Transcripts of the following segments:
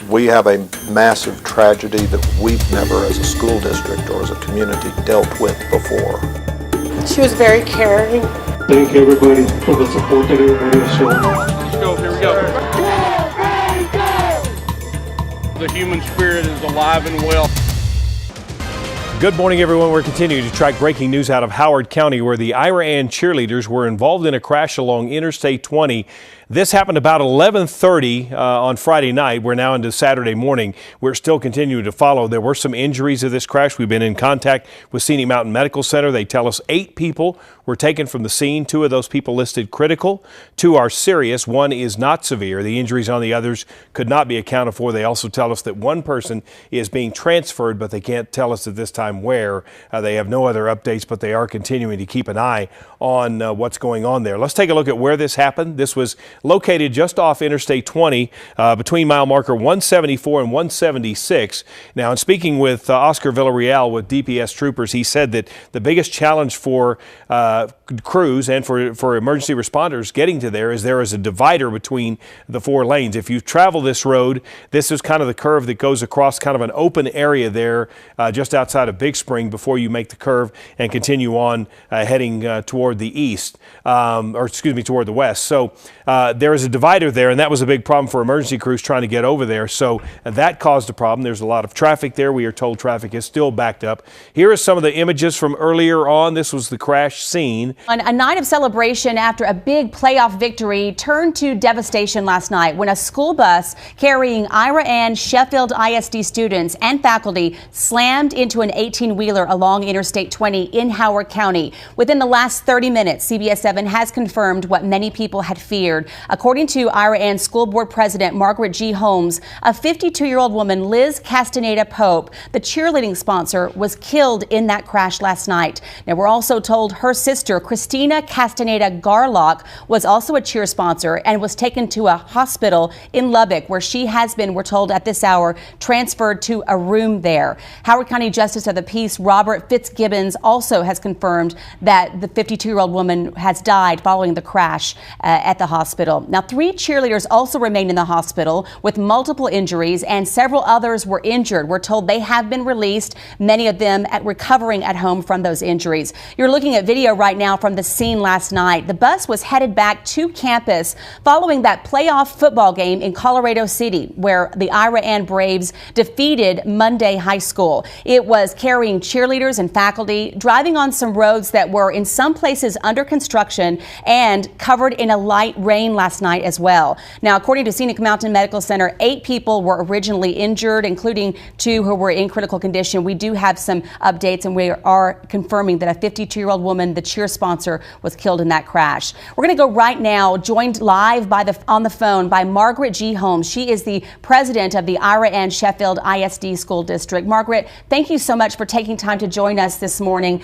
We have a massive tragedy that we've never as a school district or as a community dealt with before. She was very caring. Thank everybody for the support that everybody has shown. Let's go, here we go. The human spirit is alive and well. Good morning, everyone. We're continuing to track breaking news out of Howard County, where the Iraan cheerleaders were involved in a crash along Interstate 20. This happened about 11:30 on Friday night. We're now into Saturday morning. We're still continuing to follow. There were some injuries of this crash. We've been in contact with Scenic Mountain Medical Center. They tell us 8 people were taken from the scene. 2 of those people listed critical. 2 are serious. 1 is not severe. The injuries on the others could not be accounted for. They also tell us that 1 person is being transferred, but they can't tell us at this time where. They have no other updates, but they are continuing to keep an eye on what's going on there. Let's take a look at where this happened. This was located just off Interstate 20 between mile marker 174 and 176. Now, in speaking with Oscar Villarreal with DPS troopers, he said that the biggest challenge for crews and for emergency responders getting to there is a divider between the 4 lanes. If you travel this road, this is kind of the curve that goes across kind of an open area there just outside of Big Spring before you make the curve and continue on heading toward the east, toward the west. So there is a divider there, and that was a big problem for emergency crews trying to get over there. So that caused a problem. There's a lot of traffic there. We are told traffic is still backed up. Here are some of the images from earlier on. This was the crash scene. A night of celebration after a big playoff victory turned to devastation last night when a school bus carrying Iraan Sheffield ISD students and faculty slammed into an 18-wheeler along Interstate 20 in Howard County. Within the last 30 minutes, CBS 7 has confirmed what many people had feared. According to Iraan School Board President Margaret G. Holmes, a 52-year-old woman, Liz Castaneda Pope, the cheerleading sponsor, was killed in that crash last night. Now, we're also told her sister, Christina Castaneda Garlock, was also a cheer sponsor and was taken to a hospital in Lubbock, where she has been, we're told at this hour, transferred to a room there. Howard County Justice of the Peace Robert Fitzgibbons also has confirmed that the 52-year-old woman has died following the crash at the hospital. Now, 3 cheerleaders also remain in the hospital with multiple injuries, and several others were injured. We're told they have been released, many of them recovering at home from those injuries. You're looking at video right now from the scene last night. The bus was headed back to campus following that playoff football game in Colorado City, where the Iraan Braves defeated Monday High School. It was carrying cheerleaders and faculty, driving on some roads that were in some places under construction and covered in a light rain last night as well. Now, according to Scenic Mountain Medical Center, 8 people were originally injured, including 2 who were in critical condition. We do have some updates, and we are confirming that a 52-year-old woman, the cheer sponsor, was killed in that crash. We're going to go right now, joined live on the phone by Margaret G. Holmes. She is the president of the Iraan Sheffield ISD School District. Margaret, thank you so much for taking time to join us this morning.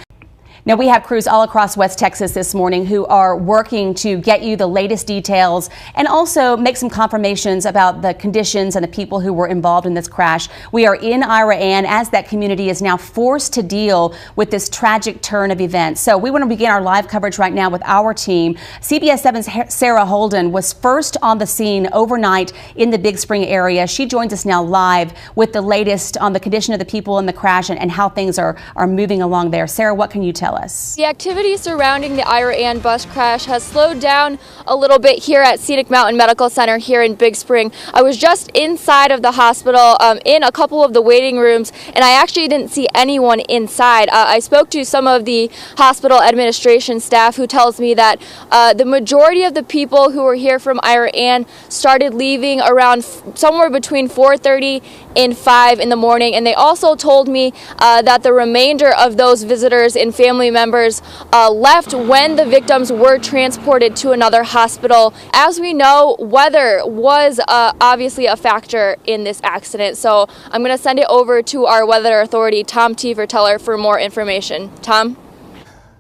Now, we have crews all across West Texas this morning who are working to get you the latest details and also make some confirmations about the conditions and the people who were involved in this crash. We are in Iraan as that community is now forced to deal with this tragic turn of events. So we want to begin our live coverage right now with our team. CBS 7's Sarah Holden was first on the scene overnight in the Big Spring area. She joins us now live with the latest on the condition of the people in the crash and how things are moving along there. Sarah, what can you tell us? The activity surrounding the Iraan bus crash has slowed down a little bit here at Scenic Mountain Medical Center here in Big Spring. I was just inside of the hospital in a couple of the waiting rooms, and I actually didn't see anyone inside. I spoke to some of the hospital administration staff who tells me that the majority of the people who were here from Iraan started leaving around somewhere between 4:30 and 5 in the morning, and they also told me that the remainder of those visitors and family members left when the victims were transported to another hospital. As we know, weather was obviously a factor in this accident, so I'm going to send it over to our weather authority, Tom Teeverteller, for more information. Tom?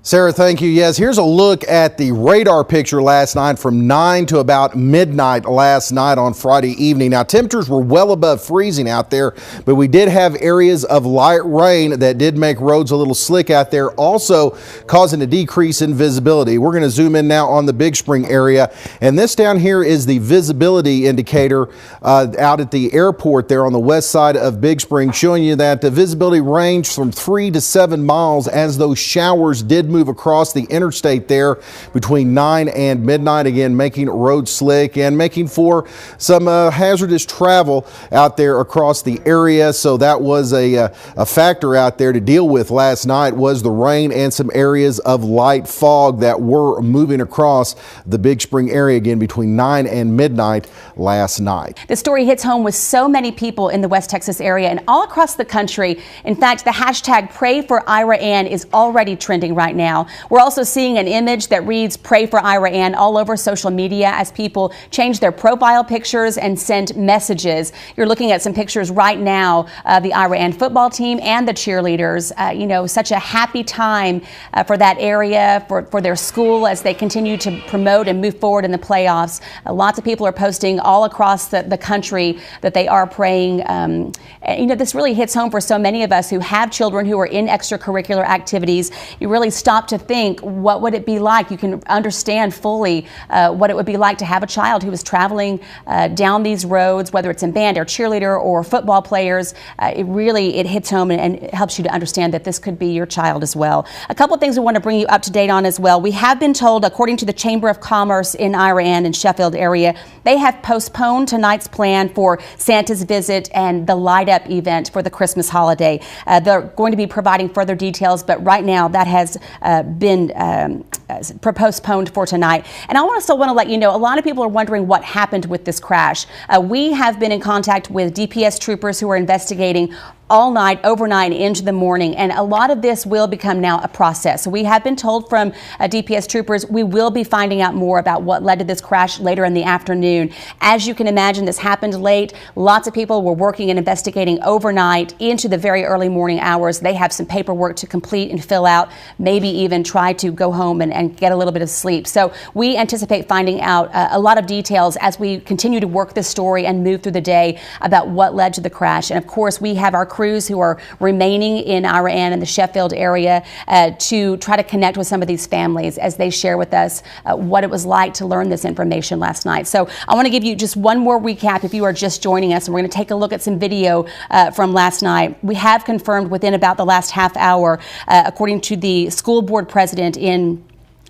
Sarah, thank you. Yes, here's a look at the radar picture last night from 9 to about midnight last night on Friday evening. Now, temperatures were well above freezing out there, but we did have areas of light rain that did make roads a little slick out there, also causing a decrease in visibility. We're going to zoom in now on the Big Spring area, and this down here is the visibility indicator out at the airport there on the west side of Big Spring, showing you that the visibility ranged from 3 to 7 miles as those showers did move across the interstate there between 9 and midnight, again making roads slick and making for some hazardous travel out there across the area. So that was a factor out there to deal with last night, was the rain and some areas of light fog that were moving across the Big Spring area again between 9 and midnight last night. The story hits home with so many people in the West Texas area and all across the country. In fact, the hashtag Pray for Ira Ann is already trending right now. We're also seeing an image that reads Pray for Ira Ann all over social media as people change their profile pictures and send messages. You're looking at some pictures right now of the Ira Ann football team and the cheerleaders. You know, such a happy time for that area, for their school as they continue to promote and move forward in the playoffs. Lots of people are posting all across the country that they are praying. You know, this really hits home for so many of us who have children who are in extracurricular activities. You really stop to think, what would it be like? You can understand fully what it would be like to have a child who is traveling down these roads, whether it's in band or cheerleader or football players. It hits home and it helps you to understand that this could be your child as well. A couple of things we want to bring you up to date on as well. We have been told, according to the Chamber of Commerce in Ira Ann and Sheffield area, they have postponed tonight's plan for Santa's visit and the light up event for the Christmas holiday. They're going to be providing further details, but right now that has been postponed for tonight. And I also want to let you know, a lot of people are wondering what happened with this crash. We have been in contact with DPS troopers who are investigating all night, overnight, into the morning, and a lot of this will become now a process. So we have been told from DPS troopers we will be finding out more about what led to this crash later in the afternoon. As you can imagine, this happened late. Lots of people were working and investigating overnight into the very early morning hours. They have some paperwork to complete and fill out, maybe even try to go home and get a little bit of sleep. So we anticipate finding out a lot of details as we continue to work this story and move through the day about what led to the crash. And of course, we have our crews who are remaining in Ira Ann and the Sheffield area to try to connect with some of these families as they share with us what it was like to learn this information last night. So I want to give you just one more recap if you are just joining us, and we're going to take a look at some video from last night. We have confirmed within about the last half hour, according to the school board president in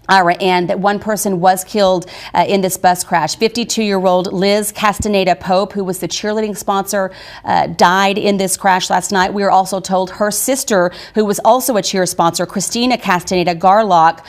Ira Ann, that one person was killed in this bus crash. 52-year-old Liz Castaneda Pope, who was the cheerleading sponsor, died in this crash last night. We are also told her sister, who was also a cheer sponsor, Christina Castaneda Garlock,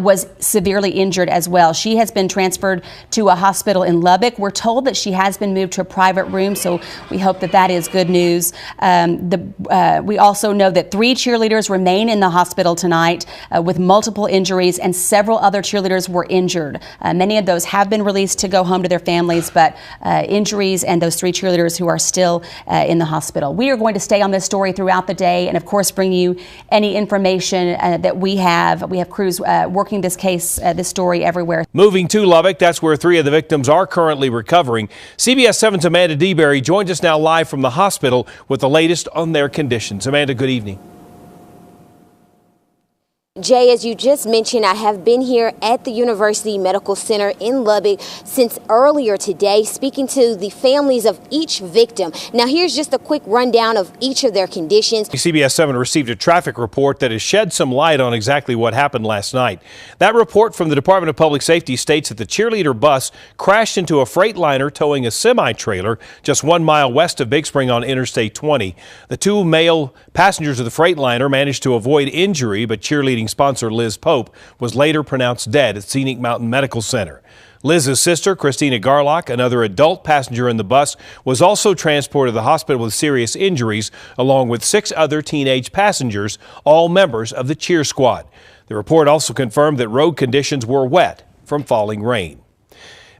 was severely injured as well. She has been transferred to a hospital in Lubbock. We're told that she has been moved to a private room, so we hope that that is good news. We also know that 3 cheerleaders remain in the hospital tonight with multiple injuries, and several other cheerleaders were injured. Many of those have been released to go home to their families, but injuries and those 3 cheerleaders who are still in the hospital. We are going to stay on this story throughout the day and, of course, bring you any information that we have. We have crews working this case, this story everywhere. Moving to Lubbock, that's where 3 of the victims are currently recovering. CBS 7's Amanda DeBerry joins us now live from the hospital with the latest on their conditions. Amanda, good evening. Jay, as you just mentioned, I have been here at the University Medical Center in Lubbock since earlier today, speaking to the families of each victim. Now, here's just a quick rundown of each of their conditions. CBS 7 received a traffic report that has shed some light on exactly what happened last night. That report from the Department of Public Safety states that the cheerleader bus crashed into a freight liner towing a semi-trailer just 1 mile west of Big Spring on Interstate 20. The 2 male passengers of the freight liner managed to avoid injury, but cheerleading sponsor Liz Pope was later pronounced dead at Scenic Mountain Medical Center. Liz's sister, Christina Garlock, another adult passenger in the bus, was also transported to the hospital with serious injuries, along with 6 other teenage passengers, all members of the cheer squad. The report also confirmed that road conditions were wet from falling rain.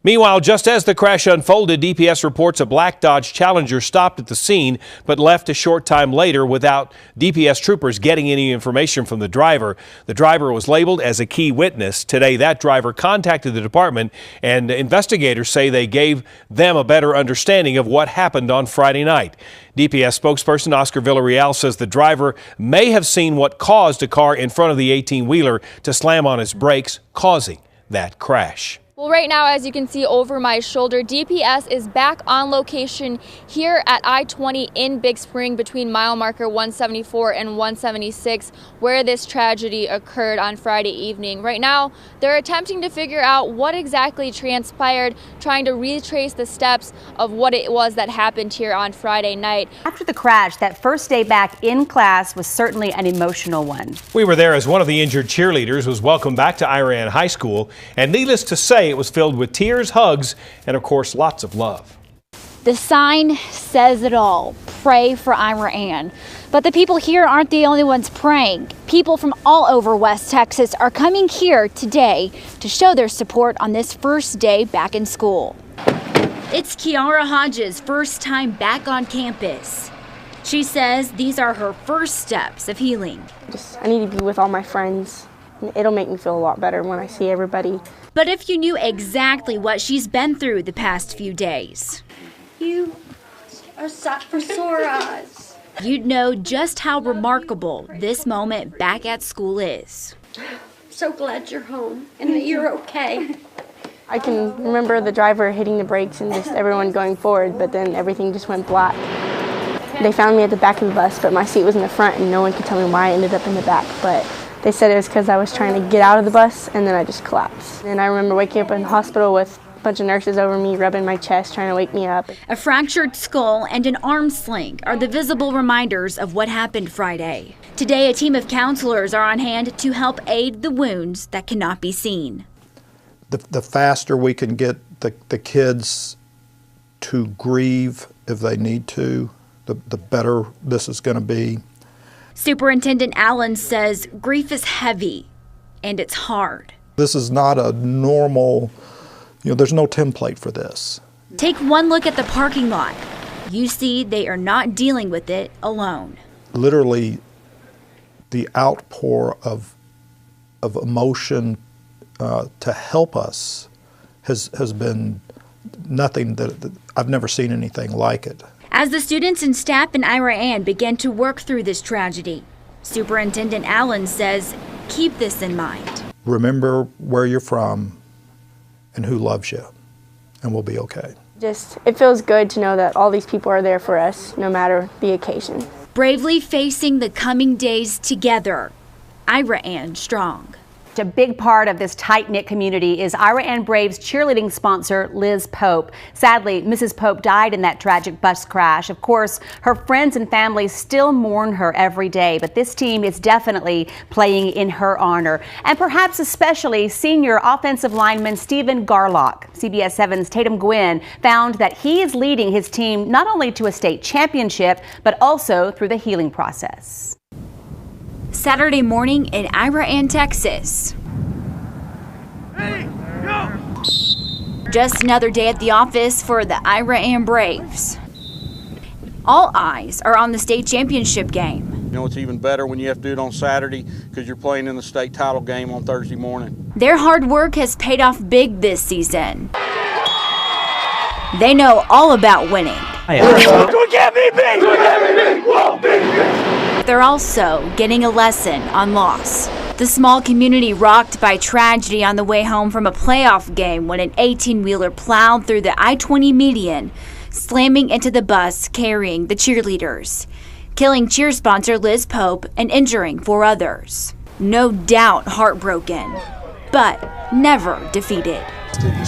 Meanwhile, just as the crash unfolded, DPS reports a black Dodge Challenger stopped at the scene but left a short time later without DPS troopers getting any information from the driver. The driver was labeled as a key witness. Today, that driver contacted the department, and investigators say they gave them a better understanding of what happened on Friday night. DPS spokesperson Oscar Villarreal says the driver may have seen what caused a car in front of the 18-wheeler to slam on its brakes, causing that crash. Well, right now, as you can see over my shoulder, DPS is back on location here at I-20 in Big Spring between mile marker 174 and 176, where this tragedy occurred on Friday evening. Right now, they're attempting to figure out what exactly transpired, trying to retrace the steps of what it was that happened here on Friday night. After the crash, that first day back in class was certainly an emotional one. We were there as one of the injured cheerleaders was welcomed back to Iraan High School, and needless to say, it was filled with tears, hugs, and of course, lots of love. The sign says it all. Pray for Iraan. But the people here aren't the only ones praying. People from all over West Texas are coming here today to show their support on this first day back in school. It's Kiara Hodges' first time back on campus. She says these are her first steps of healing. I need to be with all my friends. It'll make me feel a lot better when I see everybody. But if you knew exactly what she's been through the past few days, you are such for sore eyes. You'd know just how remarkable this moment back at school is. I'm so glad you're home and that you're okay. I can remember the driver hitting the brakes and just everyone going forward, but then everything just went black. They found me at the back of the bus, but my seat was in the front and no one could tell me why I ended up in the back. But they said it was because I was trying to get out of the bus and then I just collapsed. And I remember waking up in the hospital with a bunch of nurses over me, rubbing my chest, trying to wake me up. A fractured skull and an arm sling are the visible reminders of what happened Friday. Today, a team of counselors are on hand to help aid the wounds that cannot be seen. The faster we can get the kids to grieve if they need to, the better this is going to be. Superintendent Allen says grief is heavy and it's hard. This is not a normal, there's no template for this. Take one look at the parking lot. You see they are not dealing with it alone. Literally, the outpour of emotion to help us has been nothing that I've never seen anything like it. As the students and staff in Iraan begin to work through this tragedy, Superintendent Allen says, keep this in mind. Remember where you're from and who loves you, and we'll be okay. It feels good to know that all these people are there for us, no matter the occasion. Bravely facing the coming days together, Iraan strong. A big part of this tight-knit community is Iraan Braves cheerleading sponsor Liz Pope. Sadly, Mrs. Pope died in that tragic bus crash. Of course, her friends and family still mourn her every day, but this team is definitely playing in her honor. And perhaps especially senior offensive lineman Stephen Garlock. CBS 7's Tatum Gwynn found that he is leading his team not only to a state championship, but also through the healing process. Saturday morning in Iraan, Texas. Just another day at the office for the Iraan Braves. All eyes are on the state championship game. It's even better when you have to do it on Saturday because you're playing in the state title game on Thursday morning. Their hard work has paid off big this season. They know all about winning. They're also getting a lesson on loss. The small community rocked by tragedy on the way home from a playoff game when an 18-wheeler plowed through the I-20 median, slamming into the bus carrying the cheerleaders, killing cheer sponsor Liz Pope and injuring 4 others. No doubt heartbroken, but never defeated.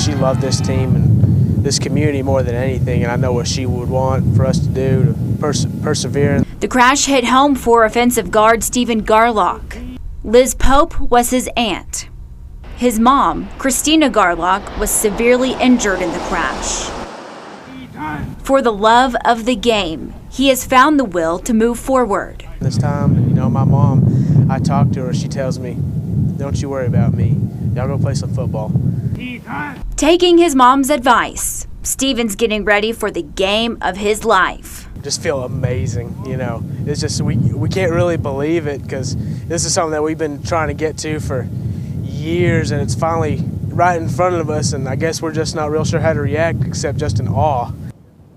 She loved this team and this community more than anything, and I know what she would want for us to do to persevere. The crash hit home for offensive guard Stephen Garlock. Liz Pope was his aunt. His mom, Christina Garlock, was severely injured in the crash. For the love of the game, he has found the will to move forward. This time, my mom, I talk to her, she tells me, don't you worry about me. Y'all go play some football. Taking his mom's advice, Steven's getting ready for the game of his life. Just feel amazing, you know. It's just we can't really believe it because this is something that we've been trying to get to for years, and it's finally right in front of us, and I guess we're just not real sure how to react except just in awe.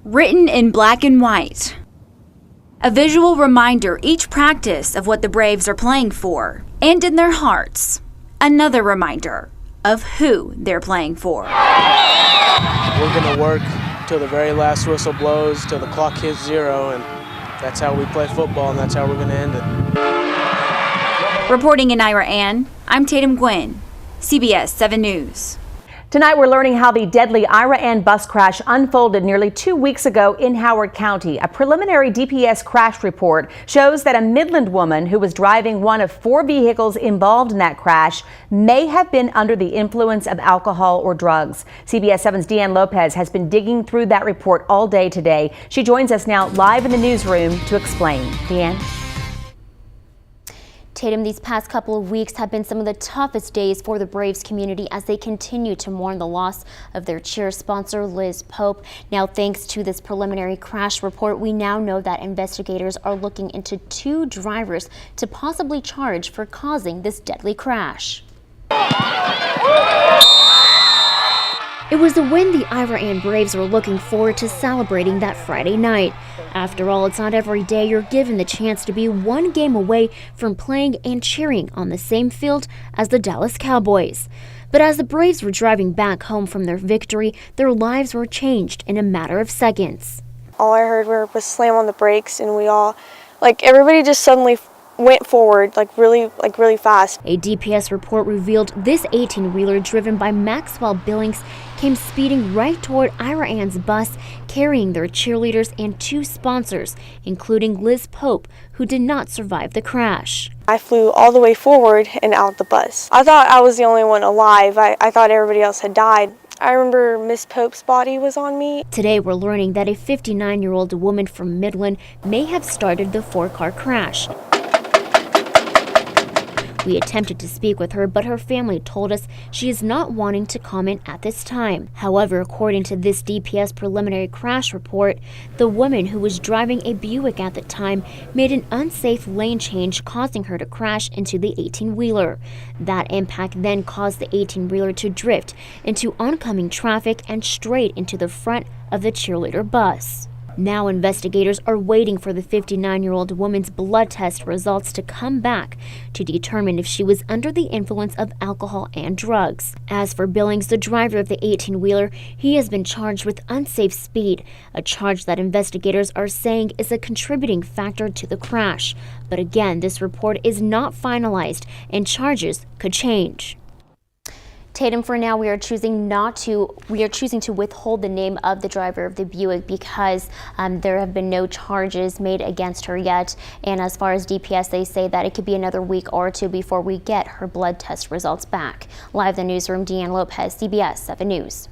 Written in black and white. A visual reminder each practice of what the Braves are playing for, and in their hearts, another reminder of who they're playing for. We're going to work till the very last whistle blows, till the clock hits 0, and that's how we play football, and that's how we're going to end it. Reporting in Iraan, I'm Tatum Gwynn, CBS 7 News. Tonight we're learning how the deadly Iraan bus crash unfolded nearly 2 weeks ago in Howard County. A preliminary DPS crash report shows that a Midland woman who was driving one of 4 vehicles involved in that crash may have been under the influence of alcohol or drugs. CBS 7's Deanne Lopez has been digging through that report all day today. She joins us now live in the newsroom to explain. Deanne? Tatum, these past couple of weeks have been some of the toughest days for the Braves community as they continue to mourn the loss of their cheer sponsor, Liz Pope. Now, thanks to this preliminary crash report, we now know that investigators are looking into 2 drivers to possibly charge for causing this deadly crash. It was a win the Iraan Braves were looking forward to celebrating that Friday night. After all, it's not every day you're given the chance to be 1 game away from playing and cheering on the same field as the Dallas Cowboys. But as the Braves were driving back home from their victory, their lives were changed in a matter of seconds. All I heard was slam on the brakes, and we all, everybody just suddenly went forward really fast. A DPS report revealed this 18-wheeler driven by Maxwell Billings came speeding right toward Iraan's bus, carrying their cheerleaders and 2 sponsors, including Liz Pope, who did not survive the crash. I flew all the way forward and out the bus. I thought I was the only one alive. I thought everybody else had died. I remember Miss Pope's body was on me. Today we're learning that a 59-year-old woman from Midland may have started the 4-car crash. We attempted to speak with her, but her family told us she is not wanting to comment at this time. However, according to this DPS preliminary crash report, the woman who was driving a Buick at the time made an unsafe lane change, causing her to crash into the 18-wheeler. That impact then caused the 18-wheeler to drift into oncoming traffic and straight into the front of the cheerleader bus. Now investigators are waiting for the 59-year-old woman's blood test results to come back to determine if she was under the influence of alcohol and drugs. As for Billings, the driver of the 18-wheeler, he has been charged with unsafe speed, a charge that investigators are saying is a contributing factor to the crash. But again, this report is not finalized and charges could change. Tatum, for now, we are choosing to withhold the name of the driver of the Buick because there have been no charges made against her yet. And as far as DPS, they say that it could be another week or 2 before we get her blood test results back. Live in the newsroom, Deanne Lopez, CBS 7 News.